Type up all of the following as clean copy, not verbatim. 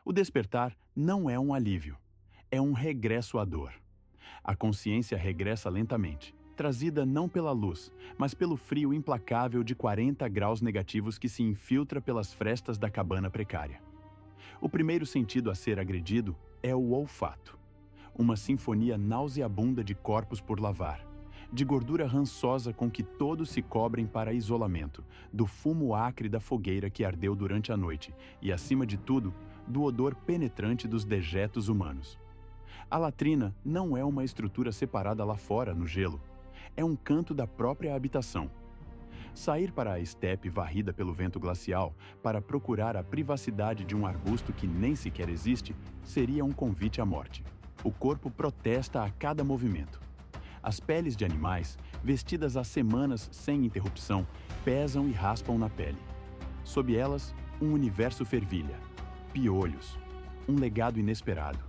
O despertar não é um alívio, é um regresso à dor. A consciência regressa lentamente, trazida não pela luz, mas pelo frio implacável de 40 graus negativos que se infiltra pelas frestas da cabana precária. O primeiro sentido a ser agredido é o olfato. Uma sinfonia nauseabunda de corpos por lavar, de gordura rançosa com que todos se cobrem para isolamento, do fumo acre da fogueira que ardeu durante a noite e, acima de tudo, do odor penetrante dos dejetos humanos. A latrina não é uma estrutura separada lá fora, no gelo. É um canto da própria habitação. Sair para a estepe varrida pelo vento glacial para procurar a privacidade de um arbusto que nem sequer existe seria um convite à morte. O corpo protesta a cada movimento. As peles de animais, vestidas há semanas sem interrupção, pesam e raspam na pele. Sob elas, um universo fervilha. Piolhos. Um legado inesperado,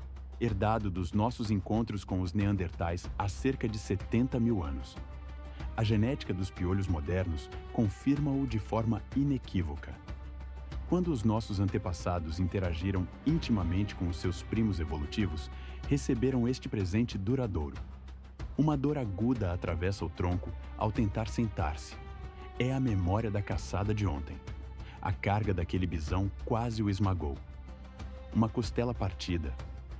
herdado dos nossos encontros com os neandertais há cerca de 70 mil anos. A genética dos piolhos modernos confirma-o de forma inequívoca. Quando os nossos antepassados interagiram intimamente com os seus primos evolutivos, receberam este presente duradouro. Uma dor aguda atravessa o tronco ao tentar sentar-se. É a memória da caçada de ontem. A carga daquele bisão quase o esmagou. Uma costela partida,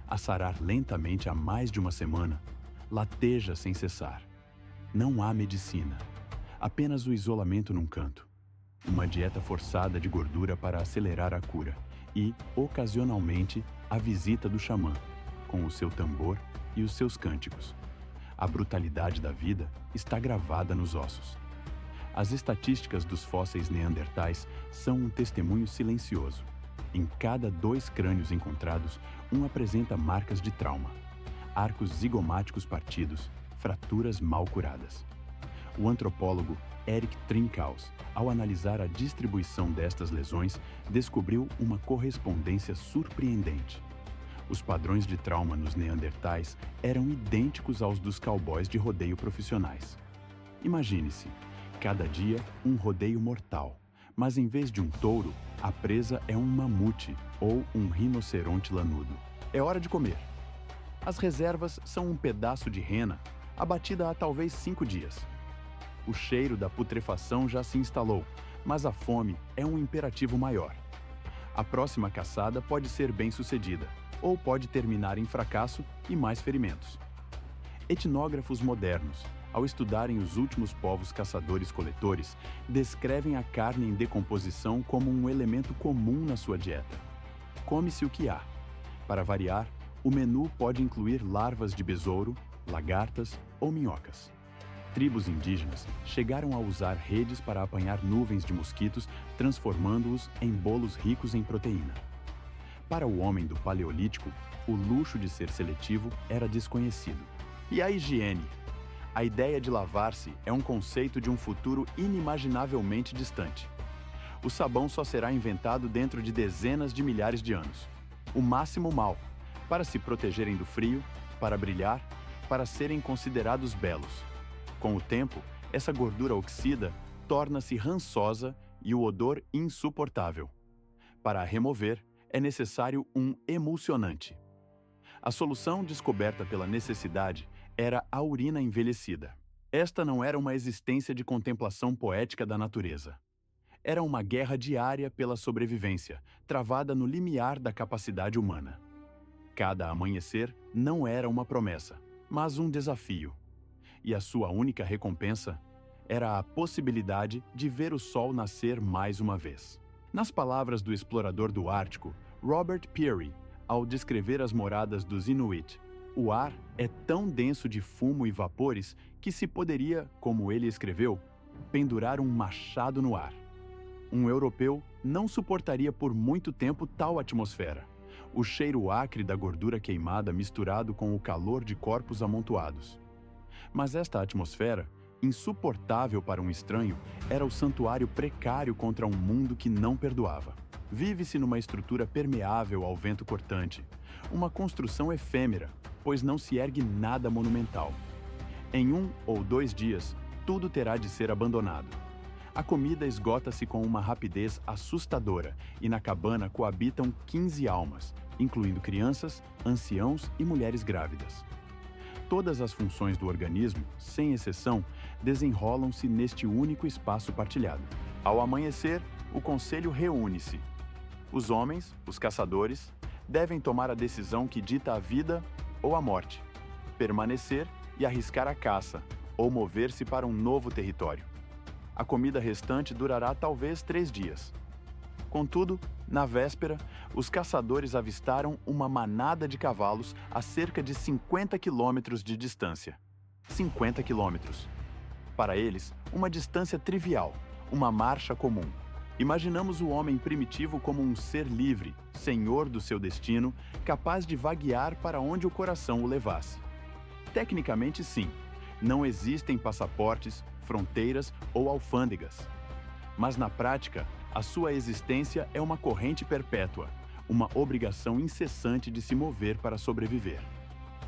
a sarar lentamente há mais de uma semana, lateja sem cessar. Não há medicina, apenas o isolamento num canto. Uma dieta forçada de gordura para acelerar a cura e, ocasionalmente, a visita do xamã, com o seu tambor e os seus cânticos. A brutalidade da vida está gravada nos ossos. As estatísticas dos fósseis neandertais são um testemunho silencioso. Em cada 2 crânios encontrados, um apresenta marcas de trauma, arcos zigomáticos partidos, fraturas mal curadas. O antropólogo Eric Trinkaus, ao analisar a distribuição destas lesões, descobriu uma correspondência surpreendente. Os padrões de trauma nos neandertais eram idênticos aos dos cowboys de rodeio profissionais. Imagine-se, cada dia um rodeio mortal, mas em vez de um touro, a presa é um mamute ou um rinoceronte lanudo. É hora de comer. As reservas são um pedaço de rena abatida há talvez 5 dias. O cheiro da putrefação já se instalou, mas a fome é um imperativo maior. A próxima caçada pode ser bem-sucedida, ou pode terminar em fracasso e mais ferimentos. Etnógrafos modernos, ao estudarem os últimos povos caçadores-coletores, descrevem a carne em decomposição como um elemento comum na sua dieta. Come-se o que há. Para variar, o menu pode incluir larvas de besouro, lagartas ou minhocas. Tribos indígenas chegaram a usar redes para apanhar nuvens de mosquitos, transformando-os em bolos ricos em proteína. Para o homem do Paleolítico, o luxo de ser seletivo era desconhecido. E a higiene? A ideia de lavar-se é um conceito de um futuro inimaginavelmente distante. O sabão só será inventado dentro de dezenas de milhares de anos. O máximo mal, para se protegerem do frio, para brilhar, para serem considerados belos. Com o tempo, essa gordura oxida torna-se rançosa e o odor insuportável. Para a remover, é necessário um emulsionante. A solução descoberta pela necessidade era a urina envelhecida. Esta não era uma existência de contemplação poética da natureza. Era uma guerra diária pela sobrevivência, travada no limiar da capacidade humana. Cada amanhecer não era uma promessa, mas um desafio. E a sua única recompensa era a possibilidade de ver o sol nascer mais uma vez. Nas palavras do explorador do Ártico, Robert Peary, ao descrever as moradas dos Inuit, o ar é tão denso de fumo e vapores que se poderia, como ele escreveu, pendurar um machado no ar. Um europeu não suportaria por muito tempo tal atmosfera. O cheiro acre da gordura queimada misturado com o calor de corpos amontoados. Mas esta atmosfera, insuportável para um estranho, era o santuário precário contra um mundo que não perdoava. Vive-se numa estrutura permeável ao vento cortante, uma construção efêmera, pois não se ergue nada monumental. Em 1 ou 2 dias, tudo terá de ser abandonado. A comida esgota-se com uma rapidez assustadora e na cabana coabitam 15 almas, incluindo crianças, anciãos e mulheres grávidas. Todas as funções do organismo, sem exceção, desenrolam-se neste único espaço partilhado. Ao amanhecer, o conselho reúne-se. Os homens, os caçadores, devem tomar a decisão que dita a vida ou a morte, permanecer e arriscar a caça, ou mover-se para um novo território. A comida restante durará talvez 3 dias. Contudo, na véspera, os caçadores avistaram uma manada de cavalos a cerca de 50 quilômetros de distância. 50 quilômetros. Para eles, uma distância trivial, uma marcha comum. Imaginamos o homem primitivo como um ser livre, senhor do seu destino, capaz de vaguear para onde o coração o levasse. Tecnicamente, sim. Não existem passaportes, fronteiras ou alfândegas. Mas na prática, a sua existência é uma corrente perpétua, uma obrigação incessante de se mover para sobreviver.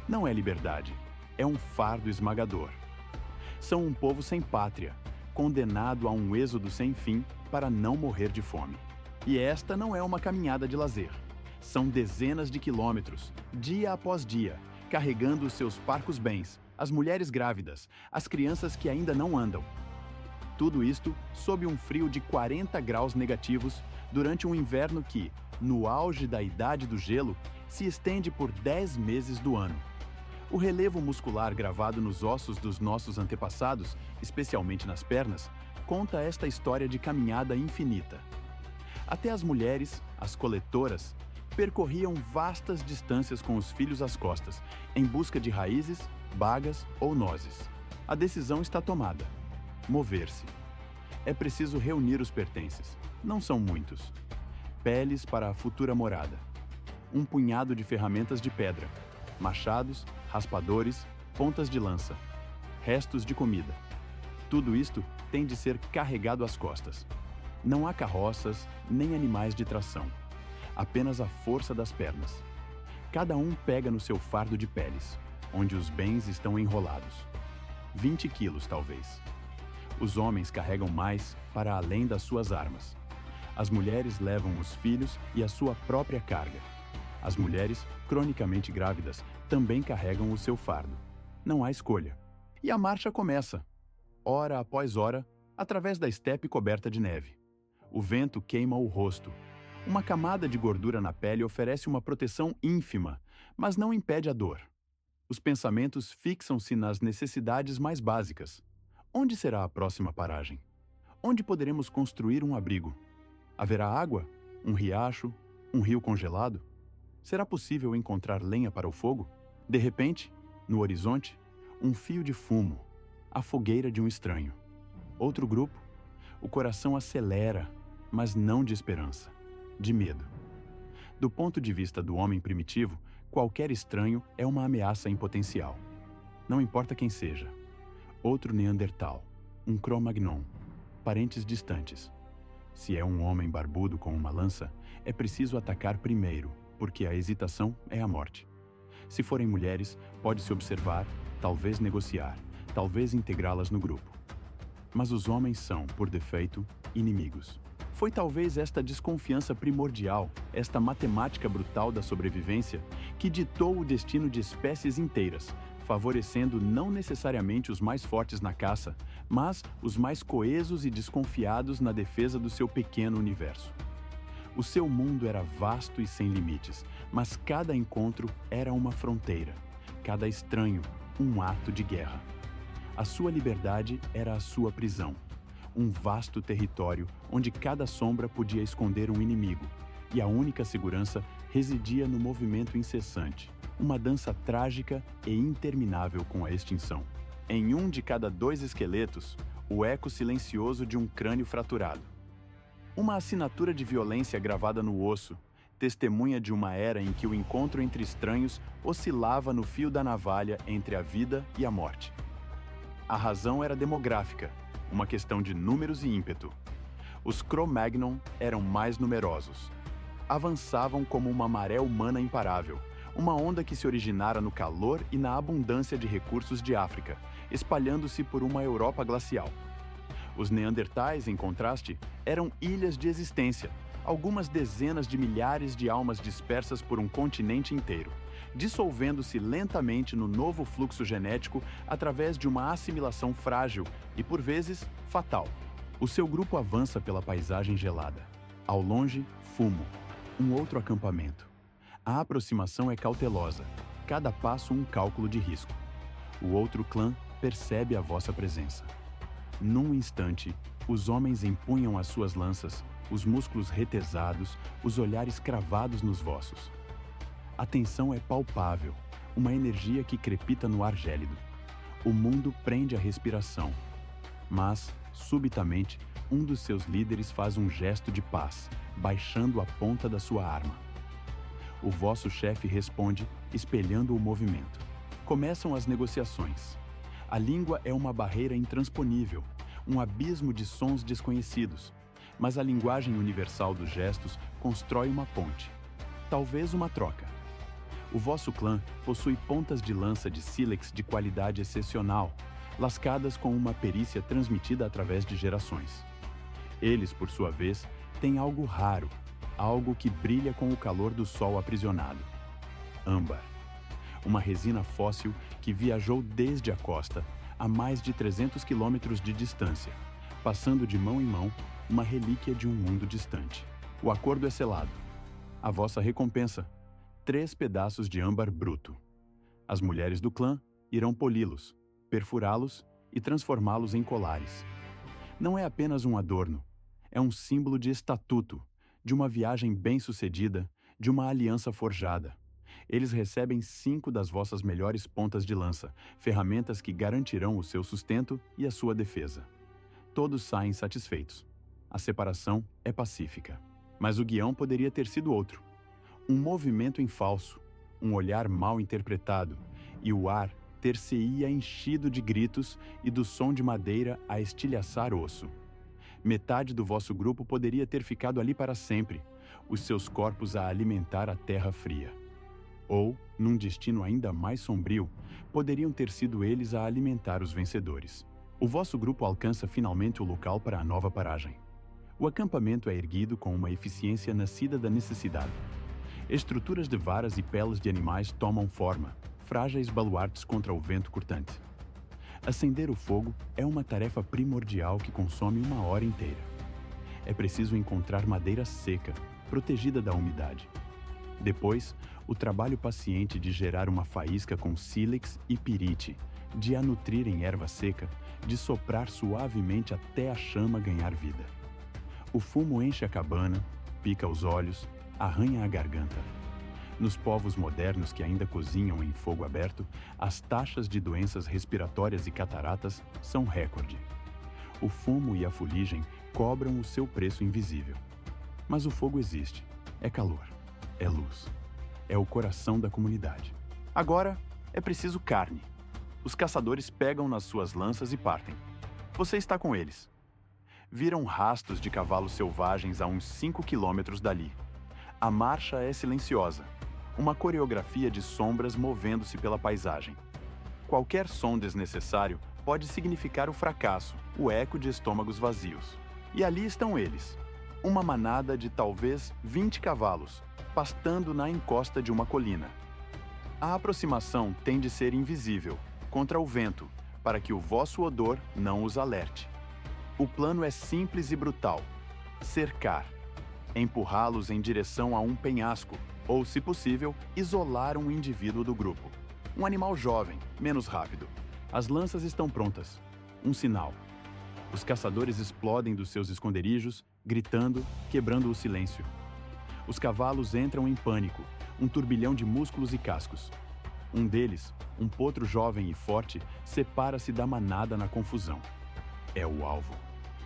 Não é liberdade, é um fardo esmagador. São um povo sem pátria, condenado a um êxodo sem fim para não morrer de fome. E esta não é uma caminhada de lazer. São dezenas de quilômetros, dia após dia, carregando os seus parcos bens, as mulheres grávidas, as crianças que ainda não andam. Tudo isto sob um frio de 40 graus negativos durante um inverno que, no auge da idade do gelo, se estende por 10 meses do ano. O relevo muscular gravado nos ossos dos nossos antepassados, especialmente nas pernas, conta esta história de caminhada infinita. Até as mulheres, as coletoras, percorriam vastas distâncias com os filhos às costas, em busca de raízes, bagas ou nozes. A decisão está tomada. Mover-se. É preciso reunir os pertences. Não são muitos. Peles para a futura morada. Um punhado de ferramentas de pedra. Machados, raspadores, pontas de lança. Restos de comida. Tudo isto tem de ser carregado às costas. Não há carroças, nem animais de tração. Apenas a força das pernas. Cada um pega no seu fardo de peles, onde os bens estão enrolados. 20 quilos, talvez. Os homens carregam mais para além das suas armas. As mulheres levam os filhos e a sua própria carga. As mulheres, cronicamente grávidas, também carregam o seu fardo. Não há escolha. E a marcha começa, hora após hora, através da estepe coberta de neve. O vento queima o rosto. Uma camada de gordura na pele oferece uma proteção ínfima, mas não impede a dor. Os pensamentos fixam-se nas necessidades mais básicas. Onde será a próxima paragem? Onde poderemos construir um abrigo? Haverá água? Um riacho? Um rio congelado? Será possível encontrar lenha para o fogo? De repente, no horizonte, um fio de fumo, a fogueira de um estranho. Outro grupo? O coração acelera, mas não de esperança, de medo. Do ponto de vista do homem primitivo, qualquer estranho é uma ameaça em potencial. Não importa quem seja. Outro Neandertal, um Cro-Magnon, parentes distantes. Se é um homem barbudo com uma lança, é preciso atacar primeiro, porque a hesitação é a morte. Se forem mulheres, pode-se observar, talvez negociar, talvez integrá-las no grupo. Mas os homens são, por defeito, inimigos. Foi talvez esta desconfiança primordial, esta matemática brutal da sobrevivência, que ditou o destino de espécies inteiras, favorecendo não necessariamente os mais fortes na caça, mas os mais coesos e desconfiados na defesa do seu pequeno universo. O seu mundo era vasto e sem limites, mas cada encontro era uma fronteira, cada estranho, um ato de guerra. A sua liberdade era a sua prisão, um vasto território onde cada sombra podia esconder um inimigo, e a única segurança residia no movimento incessante, uma dança trágica e interminável com a extinção. Em um de cada 2 esqueletos, o eco silencioso de um crânio fraturado. Uma assinatura de violência gravada no osso, testemunha de uma era em que o encontro entre estranhos oscilava no fio da navalha entre a vida e a morte. A razão era demográfica, uma questão de números e ímpeto. Os Cro-Magnon eram mais numerosos. Avançavam como uma maré humana imparável, uma onda que se originara no calor e na abundância de recursos de África, espalhando-se por uma Europa glacial. Os neandertais, em contraste, eram ilhas de existência, algumas dezenas de milhares de almas dispersas por um continente inteiro, dissolvendo-se lentamente no novo fluxo genético através de uma assimilação frágil e, por vezes, fatal. O seu grupo avança pela paisagem gelada. Ao longe, fumo. Um outro acampamento. A aproximação é cautelosa, cada passo um cálculo de risco. O outro clã percebe a vossa presença. Num instante, os homens empunham as suas lanças, os músculos retesados, os olhares cravados nos vossos. A tensão é palpável, uma energia que crepita no ar gélido. O mundo prende a respiração. Mas, subitamente, um dos seus líderes faz um gesto de paz, baixando a ponta da sua arma. O vosso chefe responde, espelhando o movimento. Começam as negociações. A língua é uma barreira intransponível, um abismo de sons desconhecidos, mas a linguagem universal dos gestos constrói uma ponte, talvez uma troca. O vosso clã possui pontas de lança de sílex de qualidade excepcional, lascadas com uma perícia transmitida através de gerações. Eles, por sua vez, têm algo raro, algo que brilha com o calor do sol aprisionado. Âmbar. Uma resina fóssil que viajou desde a costa, a mais de 300 quilômetros de distância, passando de mão em mão, uma relíquia de um mundo distante. O acordo é selado. A vossa recompensa: 3 pedaços de âmbar bruto. As mulheres do clã irão poli-los, perfurá-los e transformá-los em colares. Não é apenas um adorno, é um símbolo de estatuto, de uma viagem bem-sucedida, de uma aliança forjada. Eles recebem 5 das vossas melhores pontas de lança, ferramentas que garantirão o seu sustento e a sua defesa. Todos saem satisfeitos. A separação é pacífica. Mas o guião poderia ter sido outro. Um movimento em falso, um olhar mal interpretado, e o ar ter-se-ia enchido de gritos e do som de madeira a estilhaçar osso. Metade do vosso grupo poderia ter ficado ali para sempre, os seus corpos a alimentar a terra fria. Ou, num destino ainda mais sombrio, poderiam ter sido eles a alimentar os vencedores. O vosso grupo alcança finalmente o local para a nova paragem. O acampamento é erguido com uma eficiência nascida da necessidade. Estruturas de varas e peles de animais tomam forma, frágeis baluartes contra o vento cortante. Acender o fogo é uma tarefa primordial que consome 1 hora inteira. É preciso encontrar madeira seca, protegida da umidade. Depois, o trabalho paciente de gerar uma faísca com sílex e pirite, de a nutrir em erva seca, de soprar suavemente até a chama ganhar vida. O fumo enche a cabana, pica os olhos, arranha a garganta. Nos povos modernos que ainda cozinham em fogo aberto, as taxas de doenças respiratórias e cataratas são recorde. O fumo e a fuligem cobram o seu preço invisível. Mas o fogo existe, é calor, é luz, é o coração da comunidade. Agora, é preciso carne. Os caçadores pegam nas suas lanças e partem. Você está com eles. Viram rastros de cavalos selvagens a uns 5 quilômetros dali. A marcha é silenciosa, uma coreografia de sombras movendo-se pela paisagem. Qualquer som desnecessário pode significar o fracasso, o eco de estômagos vazios. E ali estão eles, uma manada de talvez 20 cavalos, pastando na encosta de uma colina. A aproximação tem de ser invisível, contra o vento, para que o vosso odor não os alerte. O plano é simples e brutal: cercar, empurrá-los em direção a um penhasco, ou, se possível, isolar um indivíduo do grupo. Um animal jovem, menos rápido. As lanças estão prontas. Um sinal. Os caçadores explodem dos seus esconderijos, gritando, quebrando o silêncio. Os cavalos entram em pânico, um turbilhão de músculos e cascos. Um deles, um potro jovem e forte, separa-se da manada na confusão. É o alvo.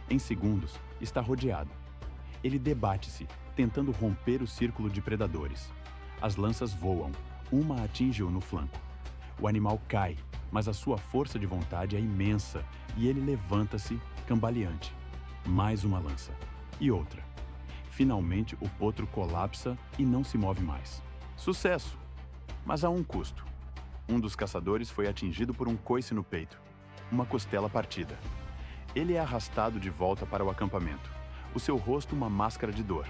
Em segundos, está rodeado. Ele debate-se, tentando romper o círculo de predadores. As lanças voam, uma atinge-o no flanco. O animal cai, mas a sua força de vontade é imensa e ele levanta-se, cambaleante. Mais uma lança. E outra. Finalmente, o potro colapsa e não se move mais. Sucesso! Mas a um custo. Um dos caçadores foi atingido por um coice no peito. Uma costela partida. Ele é arrastado de volta para o acampamento, o seu rosto uma máscara de dor.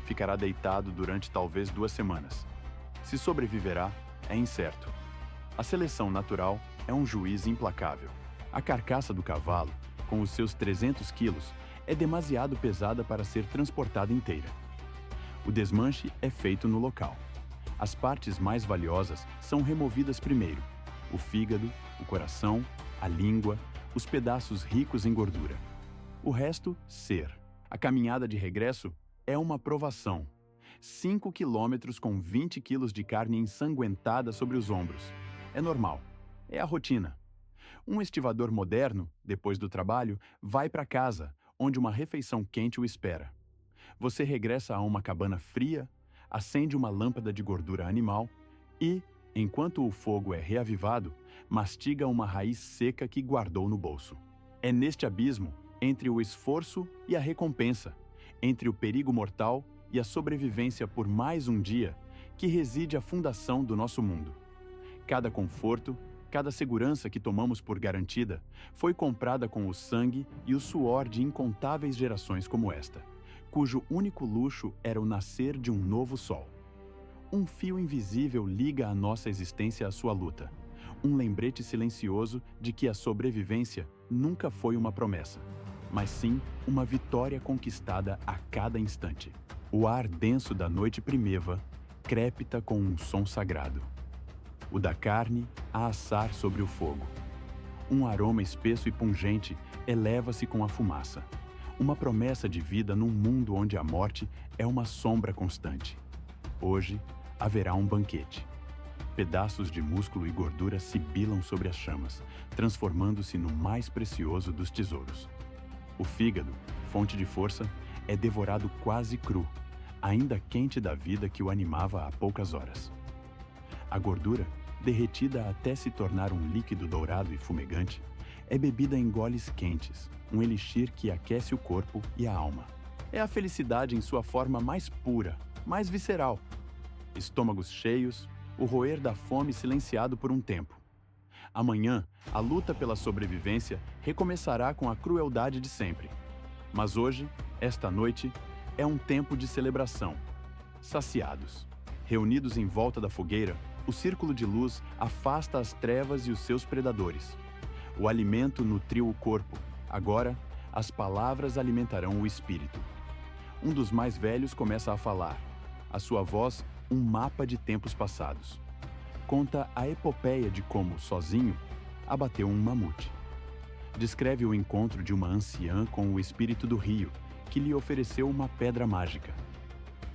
Ficará deitado durante talvez 2 semanas. Se sobreviverá, é incerto. A seleção natural é um juiz implacável. A carcaça do cavalo, com os seus 300 quilos, é demasiado pesada para ser transportada inteira. O desmanche é feito no local. As partes mais valiosas são removidas primeiro: o fígado, o coração, a língua, os pedaços ricos em gordura. O resto, ser. A caminhada de regresso é uma provação. 5 quilômetros com 20 quilos de carne ensanguentada sobre os ombros. É normal. É a rotina. Um estivador moderno, depois do trabalho, vai para casa, onde uma refeição quente o espera. Você regressa a uma cabana fria, acende uma lâmpada de gordura animal e, enquanto o fogo é reavivado, mastiga uma raiz seca que guardou no bolso. É neste abismo, entre o esforço e a recompensa, entre o perigo mortal e a sobrevivência por mais um dia, que reside a fundação do nosso mundo. Cada conforto, cada segurança que tomamos por garantida, foi comprada com o sangue e o suor de incontáveis gerações como esta, cujo único luxo era o nascer de um novo sol. Um fio invisível liga a nossa existência à sua luta, um lembrete silencioso de que a sobrevivência nunca foi uma promessa, mas sim uma vitória conquistada a cada instante. O ar denso da noite primeva crépita com um som sagrado. O da carne a assar sobre o fogo. Um aroma espesso e pungente eleva-se com a fumaça. Uma promessa de vida num mundo onde a morte é uma sombra constante. Hoje haverá um banquete. Pedaços de músculo e gordura sibilam sobre as chamas, transformando-se no mais precioso dos tesouros. O fígado, fonte de força, é devorado quase cru, ainda quente da vida que o animava há poucas horas. A gordura, derretida até se tornar um líquido dourado e fumegante, é bebida em goles quentes, um elixir que aquece o corpo e a alma. É a felicidade em sua forma mais pura, mais visceral. Estômagos cheios, o roer da fome silenciado por um tempo. Amanhã, a luta pela sobrevivência recomeçará com a crueldade de sempre. Mas hoje, esta noite, é um tempo de celebração. Saciados, reunidos em volta da fogueira, o círculo de luz afasta as trevas e os seus predadores. O alimento nutriu o corpo. Agora, as palavras alimentarão o espírito. Um dos mais velhos começa a falar. A sua voz, um mapa de tempos passados. Conta a epopeia de como, sozinho, abateu um mamute. Descreve o encontro de uma anciã com o espírito do rio, que lhe ofereceu uma pedra mágica.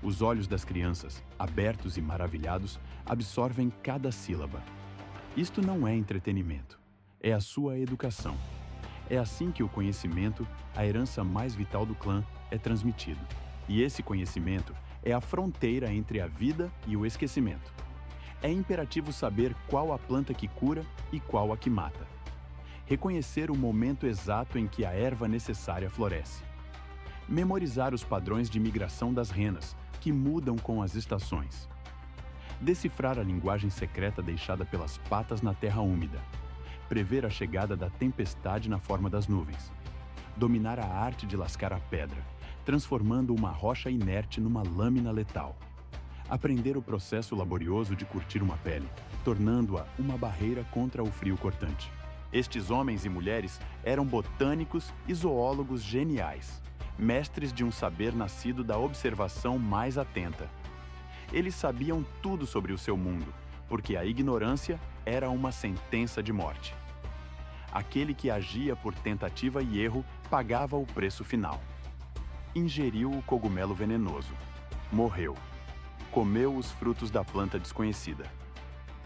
Os olhos das crianças, abertos e maravilhados, absorvem cada sílaba. Isto não é entretenimento, é a sua educação. É assim que o conhecimento, a herança mais vital do clã, é transmitido. E esse conhecimento é a fronteira entre a vida e o esquecimento. É imperativo saber qual a planta que cura e qual a que mata. Reconhecer o momento exato em que a erva necessária floresce. Memorizar os padrões de migração das renas, que mudam com as estações. Decifrar a linguagem secreta deixada pelas patas na terra úmida. Prever a chegada da tempestade na forma das nuvens. Dominar a arte de lascar a pedra, transformando uma rocha inerte numa lâmina letal. Aprender o processo laborioso de curtir uma pele, tornando-a uma barreira contra o frio cortante. Estes homens e mulheres eram botânicos e zoólogos geniais, mestres de um saber nascido da observação mais atenta. Eles sabiam tudo sobre o seu mundo, porque a ignorância era uma sentença de morte. Aquele que agia por tentativa e erro pagava o preço final. Ingeriu o cogumelo venenoso. Morreu. Comeu os frutos da planta desconhecida.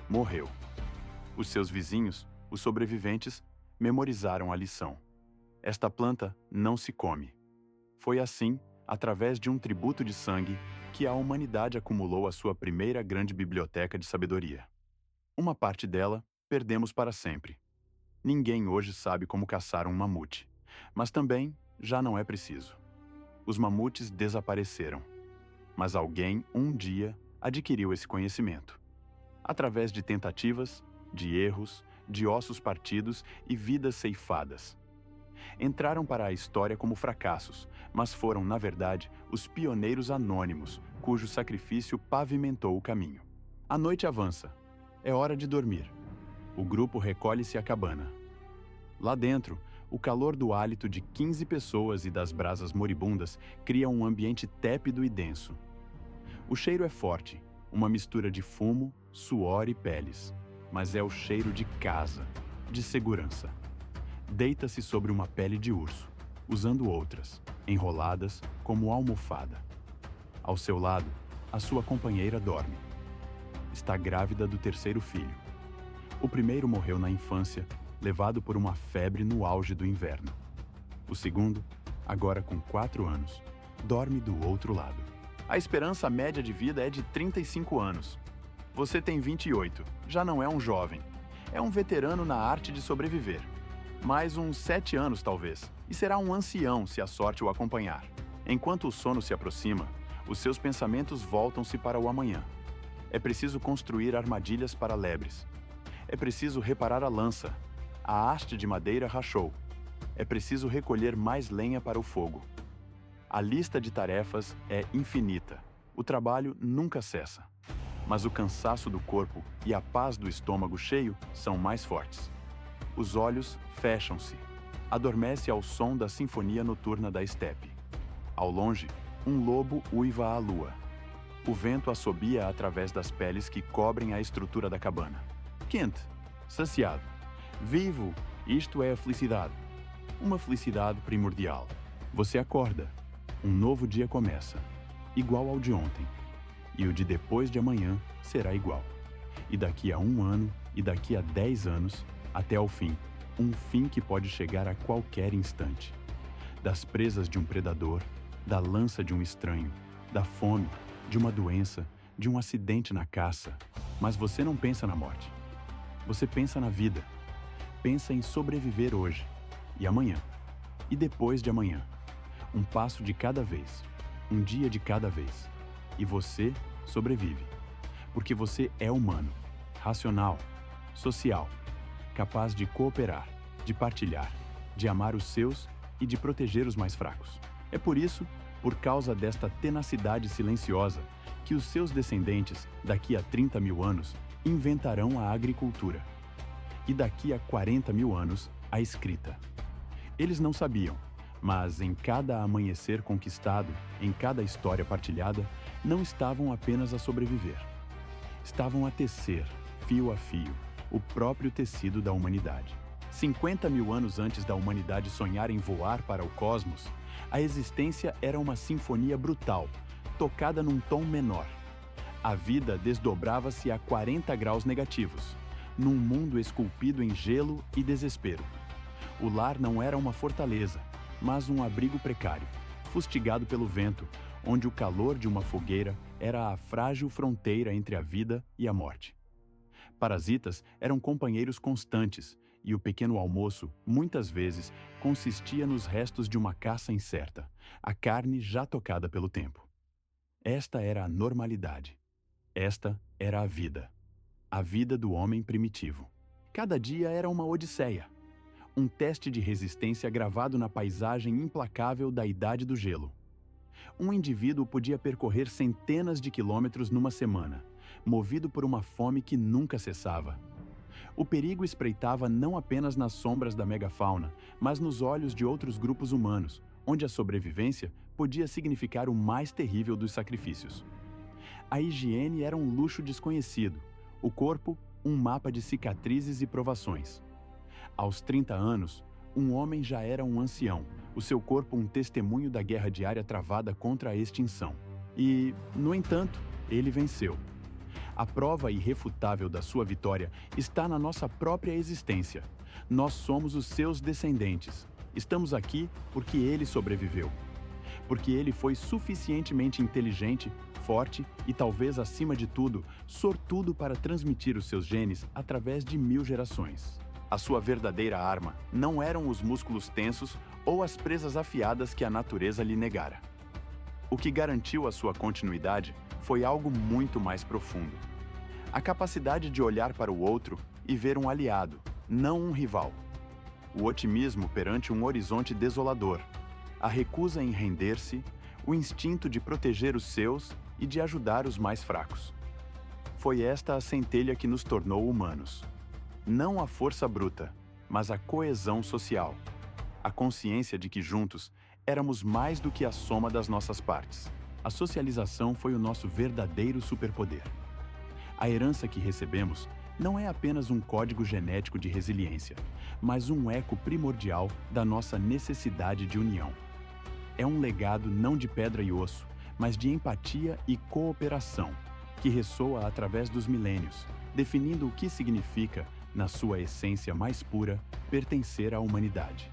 Morreu. Os seus vizinhos, os sobreviventes, memorizaram a lição. Esta planta não se come. Foi assim, através de um tributo de sangue, que a humanidade acumulou a sua primeira grande biblioteca de sabedoria. Uma parte dela perdemos para sempre. Ninguém hoje sabe como caçar um mamute, mas também já não é preciso. Os mamutes desapareceram, mas alguém, um dia, adquiriu esse conhecimento. Através de tentativas, de erros, de ossos partidos e vidas ceifadas. Entraram para a história como fracassos, mas foram, na verdade, os pioneiros anônimos, cujo sacrifício pavimentou o caminho. A noite avança. É hora de dormir. O grupo recolhe-se à cabana. Lá dentro, o calor do hálito de 15 pessoas e das brasas moribundas cria um ambiente tépido e denso. O cheiro é forte, uma mistura de fumo, suor e peles, mas é o cheiro de casa, de segurança. Deita-se sobre uma pele de urso, usando outras, enroladas como almofada. Ao seu lado, a sua companheira dorme. Está grávida do terceiro filho. O primeiro morreu na infância, levado por uma febre no auge do inverno. O segundo, agora com 4 anos, dorme do outro lado. A esperança média de vida é de 35 anos. Você tem 28, já não é um jovem. É um veterano na arte de sobreviver. Mais uns 7 anos, talvez, e será um ancião se a sorte o acompanhar. Enquanto o sono se aproxima, os seus pensamentos voltam-se para o amanhã. É preciso construir armadilhas para lebres. É preciso reparar a lança. A haste de madeira rachou. É preciso recolher mais lenha para o fogo. A lista de tarefas é infinita. O trabalho nunca cessa. Mas o cansaço do corpo e a paz do estômago cheio são mais fortes. Os olhos fecham-se. Adormece ao som da sinfonia noturna da estepe. Ao longe, um lobo uiva à lua. O vento assobia através das peles que cobrem a estrutura da cabana. Quente, saciado, vivo, isto é a felicidade. Uma felicidade primordial. Você acorda. Um novo dia começa, igual ao de ontem. E o de depois de amanhã será igual. E daqui a 1 ano, e daqui a 10 anos, até ao fim. Um fim que pode chegar a qualquer instante. Das presas de um predador, da lança de um estranho, da fome, de uma doença, de um acidente na caça. Mas você não pensa na morte. Você pensa na vida. Pensa em sobreviver hoje, e amanhã, e depois de amanhã. Um passo de cada vez, um dia de cada vez. E você sobrevive. Porque você é humano, racional, social, capaz de cooperar, de partilhar, de amar os seus e de proteger os mais fracos. É por isso, por causa desta tenacidade silenciosa, que os seus descendentes, daqui a 30 mil anos, inventarão a agricultura. E daqui a 40 mil anos, a escrita. Eles não sabiam, mas em cada amanhecer conquistado, em cada história partilhada, não estavam apenas a sobreviver. Estavam a tecer, fio a fio, o próprio tecido da humanidade. 50 mil anos antes da humanidade sonhar em voar para o cosmos, a existência era uma sinfonia brutal, tocada num tom menor. A vida desdobrava-se a 40 graus negativos, num mundo esculpido em gelo e desespero. O lar não era uma fortaleza, mas um abrigo precário, fustigado pelo vento, onde o calor de uma fogueira era a frágil fronteira entre a vida e a morte. Parasitas eram companheiros constantes, e o pequeno almoço, muitas vezes, consistia nos restos de uma caça incerta, a carne já tocada pelo tempo. Esta era a normalidade. Esta era a vida do homem primitivo. Cada dia era uma odisseia, um teste de resistência gravado na paisagem implacável da Idade do Gelo. Um indivíduo podia percorrer centenas de quilômetros numa semana, movido por uma fome que nunca cessava. O perigo espreitava não apenas nas sombras da megafauna, mas nos olhos de outros grupos humanos, onde a sobrevivência podia significar o mais terrível dos sacrifícios. A higiene era um luxo desconhecido, o corpo, um mapa de cicatrizes e provações. Aos 30 anos, um homem já era um ancião, o seu corpo um testemunho da guerra diária travada contra a extinção. E, no entanto, ele venceu. A prova irrefutável da sua vitória está na nossa própria existência. Nós somos os seus descendentes. Estamos aqui porque ele sobreviveu. Porque ele foi suficientemente inteligente, forte e, talvez acima de tudo, sortudo para transmitir os seus genes através de 1000 gerações. A sua verdadeira arma não eram os músculos tensos ou as presas afiadas que a natureza lhe negara. O que garantiu a sua continuidade foi algo muito mais profundo. A capacidade de olhar para o outro e ver um aliado, não um rival. o otimismo perante um horizonte desolador, a recusa em render-se, o instinto de proteger os seus e de ajudar os mais fracos. Foi esta a centelha que nos tornou humanos. Não a força bruta, mas a coesão social. A consciência de que juntos éramos mais do que a soma das nossas partes. A socialização foi o nosso verdadeiro superpoder. A herança que recebemos não é apenas um código genético de resiliência, mas um eco primordial da nossa necessidade de união. É um legado não de pedra e osso, mas de empatia e cooperação, que ressoa através dos milênios, definindo o que significa, na sua essência mais pura, pertencer à humanidade.